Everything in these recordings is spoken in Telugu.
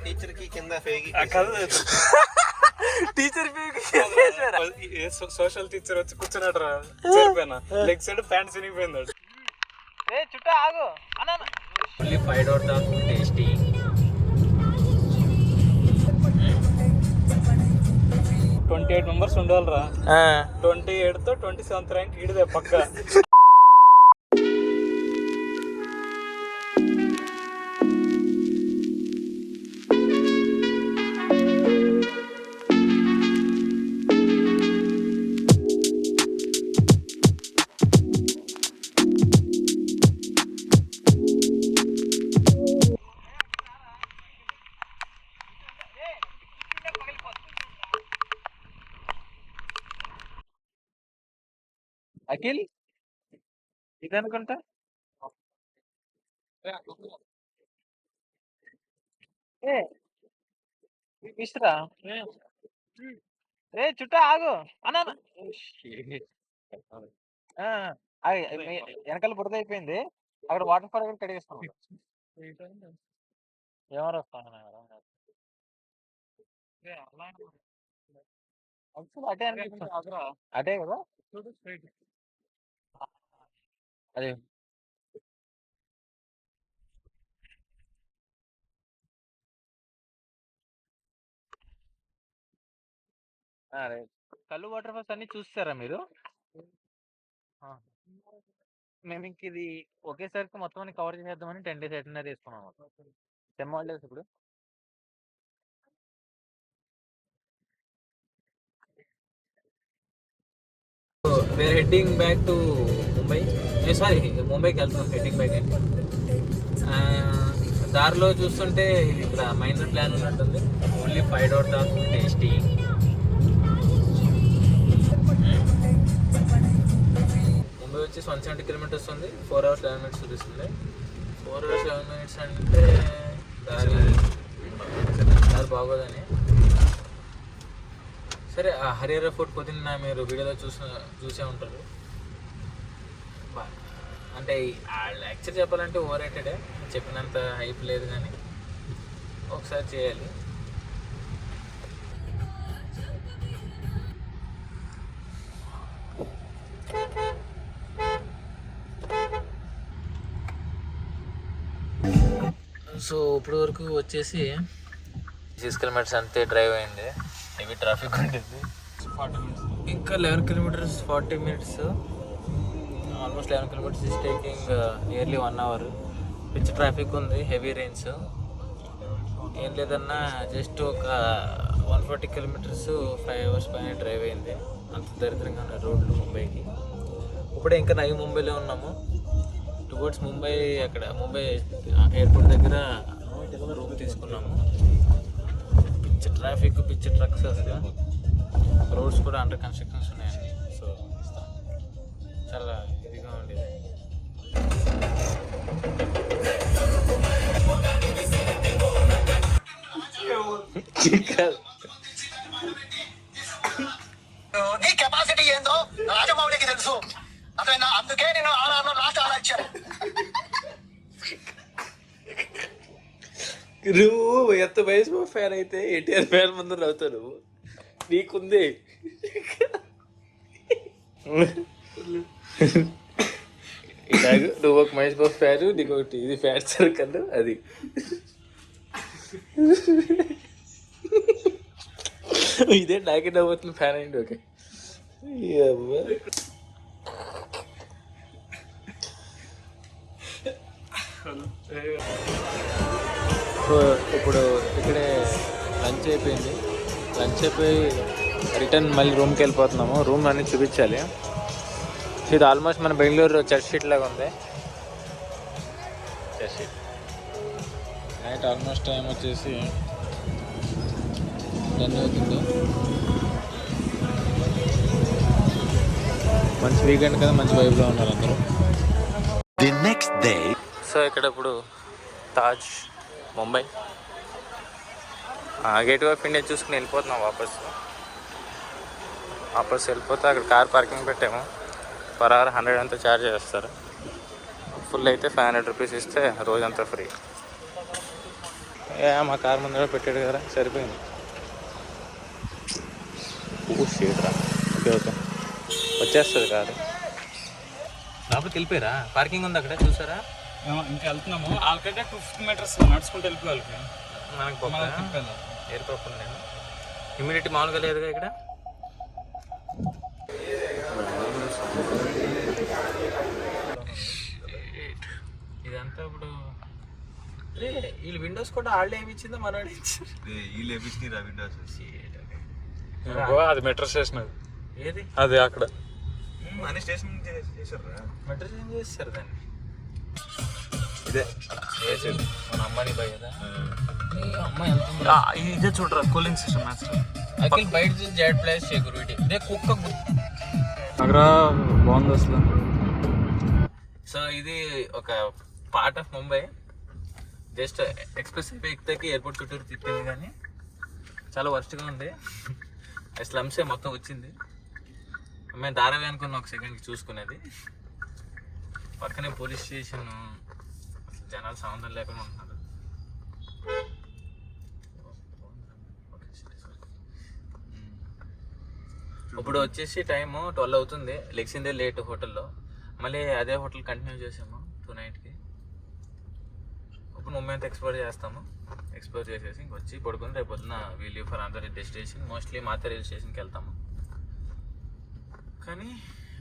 టీచర్ కి కింద ఫేక్ టీచర్ సోషల్ టీచర్ వచ్చి కూర్చున్నాడు రా చేరిపోయినా లెగ్ సైడ్ ప్యాంట్ చినిగిపోయింది. చుట్టూ ఆగు అన్న. Only 5 out of tasty. 28 members ఉండాలిరా. 28 తో 27th ర్యాంక్ ఈడిదే పక్క. అఖిల్ ఇదనుకుంటా ఇష్టరా. చుట్టూ ఆగు అన్న. వెనకాల బురద అయిపోయింది, అక్కడ వాటర్ ఫాల్ కూడా కడిగేస్తాం. ఎవరు వస్తాను అటే అనిపిస్తుంది. అటే కదా అదే. కళ్ళు వాటర్ ఫాల్స్ అన్ని చూస్తారా మీరు? మేము ఇంక ఇది ఒకేసారికి మొత్తం అన్ని కవర్ చేసేద్దామని 10 days ఎటనరీ వేసుకున్నాము. సెమ్ హాలిడేస్ ఇప్పుడు. We're heading back to Mumbai. Sorry, ముంబైకి వెళ్తున్నాం హెడ్డింగ్ బ్యాక్. దారిలో చూస్తుంటే ఇక్కడ మైనర్ ప్లాన్ ఉంటుంది. Only 5 out of tasty. ముంబై వచ్చి 170 kilometers ఉంది. 4 hours 11 minutes చూపిస్తుంది. 4 hours 11 minutes అంటే దారి బాగోదని. సరే, ఆ హరిహర ఫోర్ట్ పొద్దున్న మీరు వీడియోలో చూసే ఉంటారు. అంటే యాక్చువల్ చెప్పాలంటే ఓవర్ రేటెడే, చెప్పినంత హైప్ లేదు, కానీ ఒకసారి చేయాలి. సో ఇప్పుడు వరకు వచ్చేసి 6 kilometers అంతే డ్రైవ్ అయింది. హెవీ ట్రాఫిక్ ఉంటుంది. ఇంకా 11 kilometers 40 minutes. Almost 11 kilometers is taking nearly 1 hour. Pitch traffic ఉంది, హెవీ రెయిన్స్. ఏం లేదన్నా జస్ట్ ఒక 140 kilometers 5 hours పైన డ్రైవ్ అయింది. అంత దరిద్రంగా ఉన్నాయి రోడ్లు ముంబైకి. ఇప్పుడే ఇంకా నవి ముంబైలో ఉన్నాము. టువర్డ్స్ ముంబై, అక్కడ ముంబై ఎయిర్పోర్ట్ దగ్గర రూమ్ తీసుకున్నాము. పిచ్ ట్రాఫిక్, పిచ్ ట్రక్స్, అసలు రోడ్స్ కూడా అండర్ కన్స్ట్రక్షన్స్ ఉన్నాయండి. సో చాలా ఇదిగా ఉండేది. నీ కెపాసిటీ ఏందో రాజమౌళికి తెలుసు. అదేనా, అందుకే నేను ఆర్ఆర్లో లాస్ట్ ఆర్ఆర్ ఇచ్చాను. నువ్వు ఎంత వయసు ఫ్యాన్ అయితే ఎన్టీఆర్ ఫ్యాన్ ముందు నవ్వుతావు. నువ్వు నీకుంది. ఇలాగ నువ్వు ఒక మహేష్ బాబు ఫ్యాన్, నీకు ఒకటి ఇది ఫ్యాన్ సర్కల్. అది ఇదే నాకే నవ్వుతుంది ఫ్యాన్ అయింది. ఓకే, సో ఇప్పుడు ఇక్కడే లంచ్ అయిపోయింది. లంచ్ అయిపోయి రిటర్న్ మళ్ళీ రూమ్కి వెళ్ళిపోతున్నాము. రూమ్ అన్నీ చూపించాలి. ఇది ఆల్మోస్ట్ మన బెంగళూరు చర్చ్ షీట్ లాగా ఉంది. Church sheet. Night almost time వచ్చేసి 10 అవుతుంది. మంచి వీకెండ్ కదా, మంచి వైబ్లో ఉన్నారు అందరూ. The next day. సో ఇక్కడ ఇప్పుడు Taj Mumbai gate of India చూసుకుని వెళ్ళిపోతున్నాం. వాపస్ వెళ్ళిపోతే అక్కడ కార్ పార్కింగ్ పెట్టాము. పర్ అవర్ 100 అంతా ఛార్జ్ చేస్తారు. ఫుల్ అయితే 500 రూపీస్ ఇస్తే రోజంతా ఫ్రీ. మా కార్ ముందర పెట్టాడు కదా సరిపోయింది. రా ఓకే ఓకే వచ్చేస్తుంది కారు. లోపలికి వెళ్ళిపోయారా? పార్కింగ్ ఉంది అక్కడ చూసారా? ఇంకా వెళ్తున్నాము. వాళ్ళకంటే 250 మీటర్స్ నడుచుకుంటూ వెళ్ళిపోవాలి. మనకి ఎయిర్ పప్పు నేను ఇమ్యూనిటీ మామూలుగా లేదుగా ఇక్కడ. ఇదంతా ఇప్పుడు వీళ్ళు విండోస్ కూడా వాళ్ళే ఏమిచ్చిందో మనోడు ఇచ్చారు. వీళ్ళు వేపించిరా విండోస్. అది మెట్రో స్టేషన్. అది ఏది అది అక్కడ అన్ని స్టేషన్ చేశారు. మెట్రో చేంజ్ చేస్తారు దాన్ని. ఇదే మన అమ్మాయి బాయ్ కదా. అమ్మాయి ఎంత ఇదే చూడరా కూలింగ్ సిస్టమ్ అఖిల్ బయట చూసి జెడ్ ప్లేస్ సెక్యూరిటీ రే కుక్క. అక్కడ బాగుంది అసలు. సో ఇది ఒక part of Mumbai. Just express ఎక్కితే ఎయిర్పోర్ట్ చుట్టూరు తిప్పింది కానీ చాలా వర్స్ట్గా ఉంది. స్లమ్సే మొత్తం వచ్చింది. మేము ధారావి అనుకున్న ఒక సెకండ్కి చూసుకునేది. పక్కనే పోలీస్ స్టేషన్. జనాలు సంబంధం లేకుండా ఉంటున్నారు. ఇప్పుడు వచ్చేసి టైము 12 అవుతుంది. లెగ్సిందే లేట్ హోటల్లో. మళ్ళీ అదే హోటల్ కంటిన్యూ చేసాము 2 నైట్కి. ఇప్పుడు ముంబై అంతా ఎక్స్ప్లోర్ చేస్తాము. ఎక్స్ప్లోర్ చేసేసి ఇంకొచ్చి పడుకొని రేపు పొద్దున we leave for another destination. Mostly Mata rail స్టేషన్కి వెళ్తాము. కానీ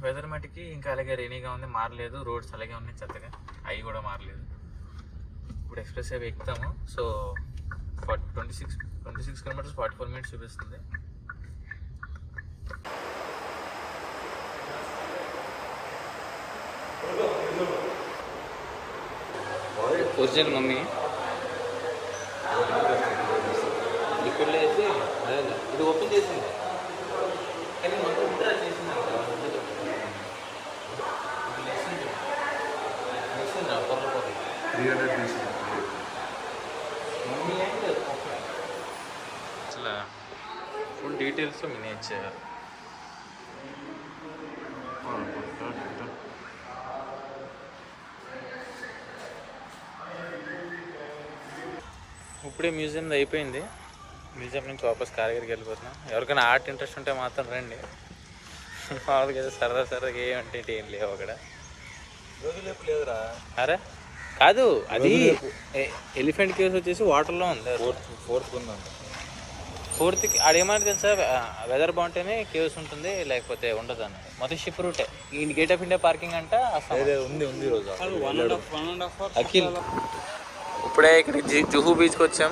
వెదర్ మటుకి ఇంకా అలాగే రెయినీగా ఉంది, మారలేదు. రోడ్స్ అలాగే ఉన్నాయి చెత్తగా, అవి కూడా మారలేదు. ఇప్పుడు ఎక్స్ప్రెస్ హైవే ఎక్కుతాము. సో 26 కిలోమీటర్స్ 44 మినిట్స్ చూపిస్తుంది. ఒరిజినల్ మమ్మీ లిక్విడ్లో వేసి అదే ఇది ఓపెన్ చేసింది కానీ మొత్తం కూడా చేసింది. మమ్మీ అంటే అసలు ఫుల్ డీటెయిల్స్ మినియేచర్. ఇప్పుడే మ్యూజియం అయిపోయింది. మ్యూజియం నుంచి వాపస్ కారగిరికి వెళ్ళిపోతున్నాం. ఎవరికైనా ఆర్ట్ ఇంట్రెస్ట్ ఉంటే మాత్రం రండి. మామూలుగా సరదాగా ఏమంటే ఏం లేవు అక్కడ. లేదురా అరే కాదు, అది ఎలిఫెంట్ కేవ్స్ వచ్చేసి వాటర్లో ఉంది. ఫోర్త్కి ఆడేమని తెలుసా, వెదర్ బాగుంటేనే కేవ్స్ ఉంటుంది, లేకపోతే ఉండదు అని. మొత్తం షిప్ రూటే. ఈ గేట్ ఆఫ్ ఇండియా పార్కింగ్ అంట ఉంది రోజు. అఖిల్ ఇప్పుడే ఇక్కడికి జుహూ బీచ్కి వచ్చాం.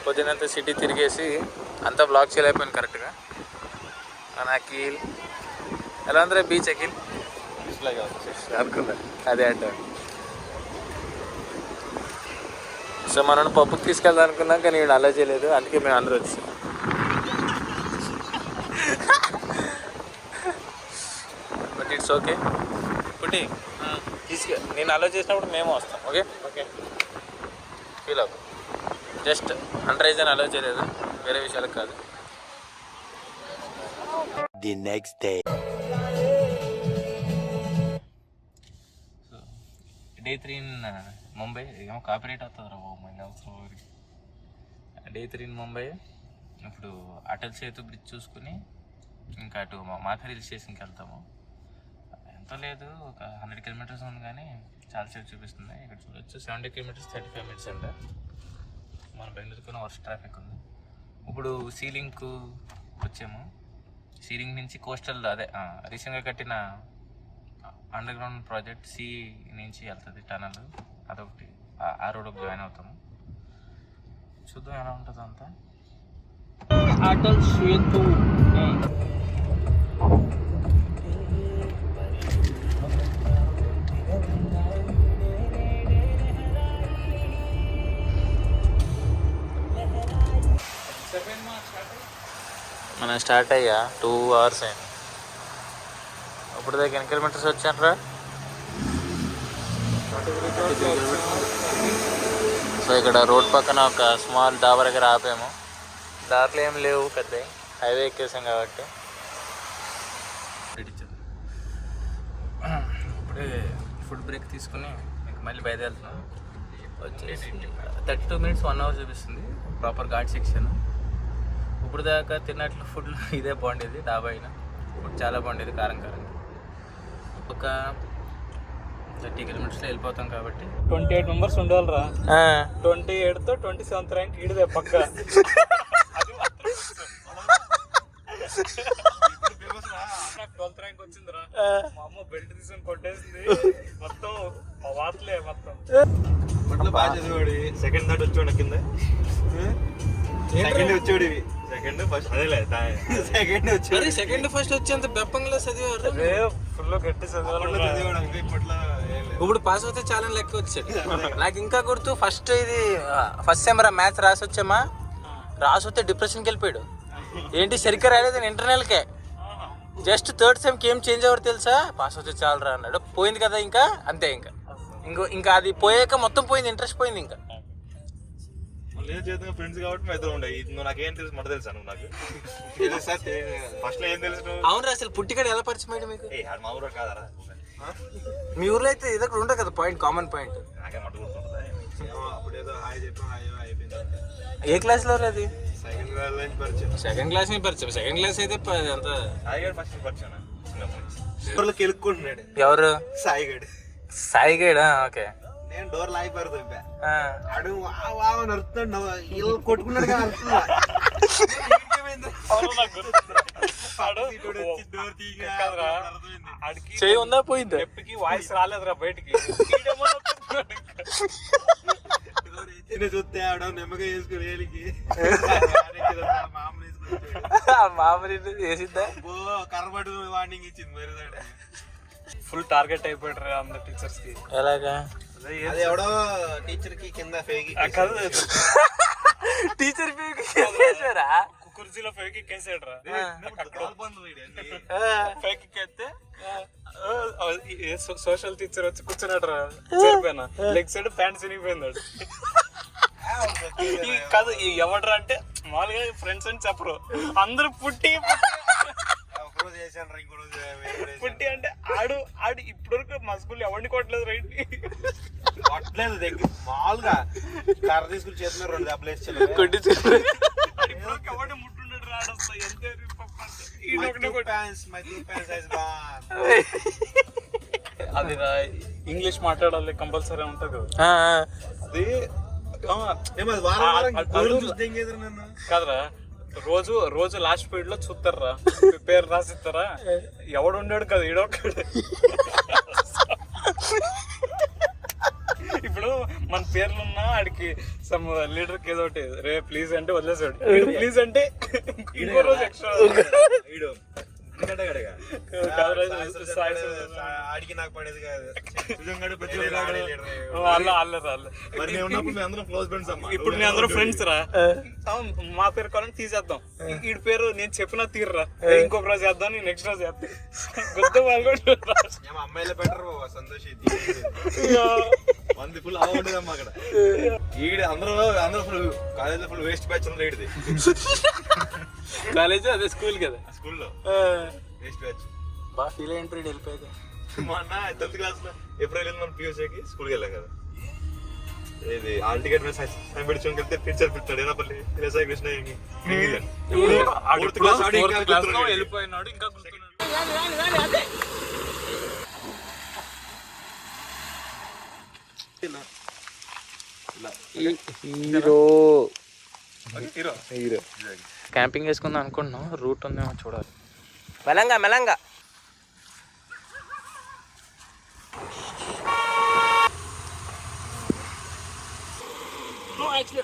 పొద్దునంతా సిటీ తిరిగేసి అంతా బ్లాక్ చేయలేకపోయాను కరెక్ట్గా. అఖిల్ ఎలా ఉందిరా బీచ్? అఖిల్ అనుకున్నా అదే అంట. సో మనం పప్పుకి తీసుకెళ్దాం అనుకున్నాం కానీ వీడు అలా చేయలేదు. అందుకే మేము అందరూ వచ్చాం. But it's okay. పుట్టి నేను అలా చేసినప్పుడు మేము వస్తాం. ఓకే ఓకే ఫీల్ అవ్వదు. జస్ట్ అండర్ ఏజ్ అని అలో చేయలేదు, వేరే విషయాలకు కాదు. The next day day 3 in Mumbai. ఏమో కాపీరైట్ అవుతుంది రా మళ్ళీ అవసరం ఊరికి. Day 3 in Mumbai. ఇప్పుడు అటల్ సేతు బ్రిడ్జ్ చూసుకుని ఇంకా అటు మాతా రైల్ స్టేషన్కి వెళ్తాము. ఎంతో లేదు, ఒక 100 కిలోమీటర్స్ ఉంది కానీ చాలాసేపు చూపిస్తుంది. ఇక్కడ చూడొచ్చు 70 కిలోమీటర్స్ 35 మినిట్స్ అంట. మన బెంగళూరుకున్న వర్ష ట్రాఫిక్ ఉంది. ఇప్పుడు సీలింగ్కు వచ్చాము. సీలింగ్ నుంచి కోస్టల్ అదే రీసెంట్గా కట్టిన అండర్ గ్రౌండ్ ప్రాజెక్ట్ సి నుంచి వెళ్తుంది టనల్. అదొకటి ఆ రోడ్కి జాయిన్ అవుతాము. చూద్దాం ఎలా ఉంటుందో అంతా. అటల్ సేతు మనం స్టార్ట్ అయ్యా 2 అవర్స్ అయింది. ఇప్పుడు దగ్గర ఎన్ని కిలోమీటర్స్ వచ్చానరా? సో ఇక్కడ రోడ్ పక్కన ఒక స్మాల్ డాబా దగ్గర ఆపాము. దారిలో ఏం లేవు పెద్ద, హైవే ఎక్కేసాం కాబట్టి. ఇప్పుడే ఫుడ్ బ్రేక్ తీసుకుని ఇంక మళ్ళీ బయలుదేరుతున్నాం. వచ్చేసి 32 minutes 1 hour చూపిస్తుంది ప్రాపర్ ఘాట్ సెక్షన్. ఇప్పుడు దాకా తిన్నట్లు ఫుడ్ ఇదే బాగుండేది, డాబా అయినా ఫుడ్ చాలా బాగుండేది, కారం కారం. ఒక 30 kilometers వెళ్ళిపోతాం కాబట్టి 28 members ఉండాలిరా. 28తో 27th ర్యాంక్ ఈడదే పక్క. అది మాత్రం 12th ర్యాంక్ వచ్చిందిరా. మా అమ్మ బెల్ట్ తీసుకొని కొట్టేసింది. మొత్తం వాతలే మొత్తం. అట్లా బాగా చదివాడు. సెకండ్ థర్డ్ వచ్చాడు కింద. సెకండ్ వచ్చాడు. సెకండ్ ఫస్ట్ అదేలే సెకండ్ వచ్చాడు. సెకండ్ ఫస్ట్ వచ్చేంత బెప్పంగా చదివారు. ఫుల్ గట్టి చదివాడు. ఇప్పుడు పాస్ అవుతే చాలా లెక్క వచ్చాడు. నాకు ఇంకా గుర్తు ఫస్ట్ సెమ్ మ్యాథ్స్ రాసి వచ్చామా, రాసి వస్తే డిప్రెషన్కి వెళ్ళిపోయాడు. ఏంటి సరిగ్గా రాలేదు ఇంటర్నల్కే. జస్ట్ థర్డ్ సెమ్కి ఏం చేంజ్ అవ్వరు తెలుసా, పాస్ అవుతే చాలరా అన్నాడు. పోయింది కదా ఇంకా అంతే. ఇంకా అది పోయాక మొత్తం పోయింది, ఇంట్రెస్ట్ పోయింది. ఇంకా ఫ్రెండ్స్ కాబట్టి మా ఇద్దరు ఉండే. నువ్వు నాకేం తెలుసు మొదట తెలుసా? నువ్వు నాకు ఫస్ట్ లో ఏం తెలుసు? అవును, అసలు పుట్టికాడ ఎలా పరిచయం అయ్యాడు మీకు? మా ఊరు కాదరా. మీ ఊర్లో అయితే ఇది ఒకటి ఉంటుంది కదా పాయింట్, కామన్ పాయింట్. నాకే మట్టు గుర్తుంటుంది. అప్పుడు ఏదో హాయ్ చెప్పి హాయ్ అయిపోయింది. ఏ క్లాస్లో అది? సెకండ్ క్లాస్ నుంచి పరిచయం. సెకండ్ క్లాస్ మీద పరిచయం. సెకండ్ క్లాస్ అయితే అంతా సాయిగడ్ ఫస్ట్ పరిచయం. డోర్లోకి వెళ్ళుకుంటున్నాడు. ఎవరు? సాయిగడ్. సాయిగడా? ఓకే. నేను డోర్ లాగి పడుతుంది. అడు నడుతున్నాడు, ఇల్లు కొట్టుకున్నాడు కదా. చేయి ఉందా పోయిందా? ఎప్పటికి వాయిస్ రాలేదురా బయటికి. చూస్తే ఆడ నిమ్మకాయ వేసుకుని వేలికి మామూలు వేసిద్దా? కర్రబడి వార్నింగ్ ఇచ్చింది. మరి ఫుల్ టార్గెట్ అయిపోయాడు అందరు టీచర్స్ కి. ఎలాగా? అది ఎవడో టీచర్ కి కింద ఫేక్ టీచర్ ఫేక్ కుర్జీలో ఫేక్ ఎక్కేసాడు రా. ఫేక్ ఎక్కేస్తే సోషల్ టీచర్ వచ్చి కూర్చున్నాడు రా. చనిపోయినా లెగ్ సైడ్ ప్యాంట్ చినిగిపోయింది. కాదు ఎవడరా అంటే మామూలుగా ఫ్రెండ్స్ అని చెప్పరు, అందరూ పుట్టి పుట్టి అంటే ఆడు ఇప్పటి వరకు మా స్కూల్ ఎవరిని కొట్టలేదు. రైట్ కొట్టలేదు దగ్గర మామూలుగా కర్ర తీసుకుని చేతుల్లో 2 దెబ్బలు వేసి ఎవరిని ముట్టుండడు రాడు. ఎంత అది ఇంగ్లీష్ మాట్లాడాలి కంపల్సరీ ఉంటది. అది కాదురా, రోజు లాస్ట్ పీరియడ్ లో చూస్తారా, పేరు రాసిస్తారా. ఎవడు ఉండాడు కదా ఈడొక్కడు. ఇప్పుడు మన పేర్లున్నా ఆడికి సమ్ లీడర్ కి ఏదో ఒకటి రే ప్లీజ్ అంటే వదిలేసాడు. ప్లీజ్ అంటే ఇంకో రోజు ఎక్స్ట్రా. ఆడికి నాకు పడేది కాదు. ఇప్పుడు మీ అందరూ ఫ్రెండ్స్ రా. మా పేరు కావాలని తీసేద్దాం. వీడి పేరు నేను చెప్పినా తీర్రా, ఇంకొక రోజు చేద్దాం, నెక్స్ట్ రోజు చేద్దాం. గుర్తు అమ్మాయిలే బెటర్ సంతోషి. మంది ఫుల్ అవ్వడమ్మా అక్కడ. ఈడు అందరూ full college full waste batch ఉంది. ఈడిది కాలేజ్ అదే స్కూల్ కదా, స్కూల్లో వేస్ట్ బ్యాచ్. బాగా ఫీల్ అయ్యి వెళ్ళిపోయాక మొన్న 10th క్లాస్ లో ఏప్రిల్ మనం పియూసీకి స్కూల్కి వెళ్ళాం కదా. ఇది ఆల్ టికెట్ మీద సైన్ పెట్టుకొని వెళ్తే టీచర్ పెట్టాడు ఏనపల్లి సాయి కృష్ణ వెళ్ళిపోయినాడు. ఇంకా హీరో క్యాంపింగ్ వేసుకుందాం అనుకుంటున్నాం. రూట్ ఉందేమో చూడాలి. మెలంగా యాక్చువల్లీ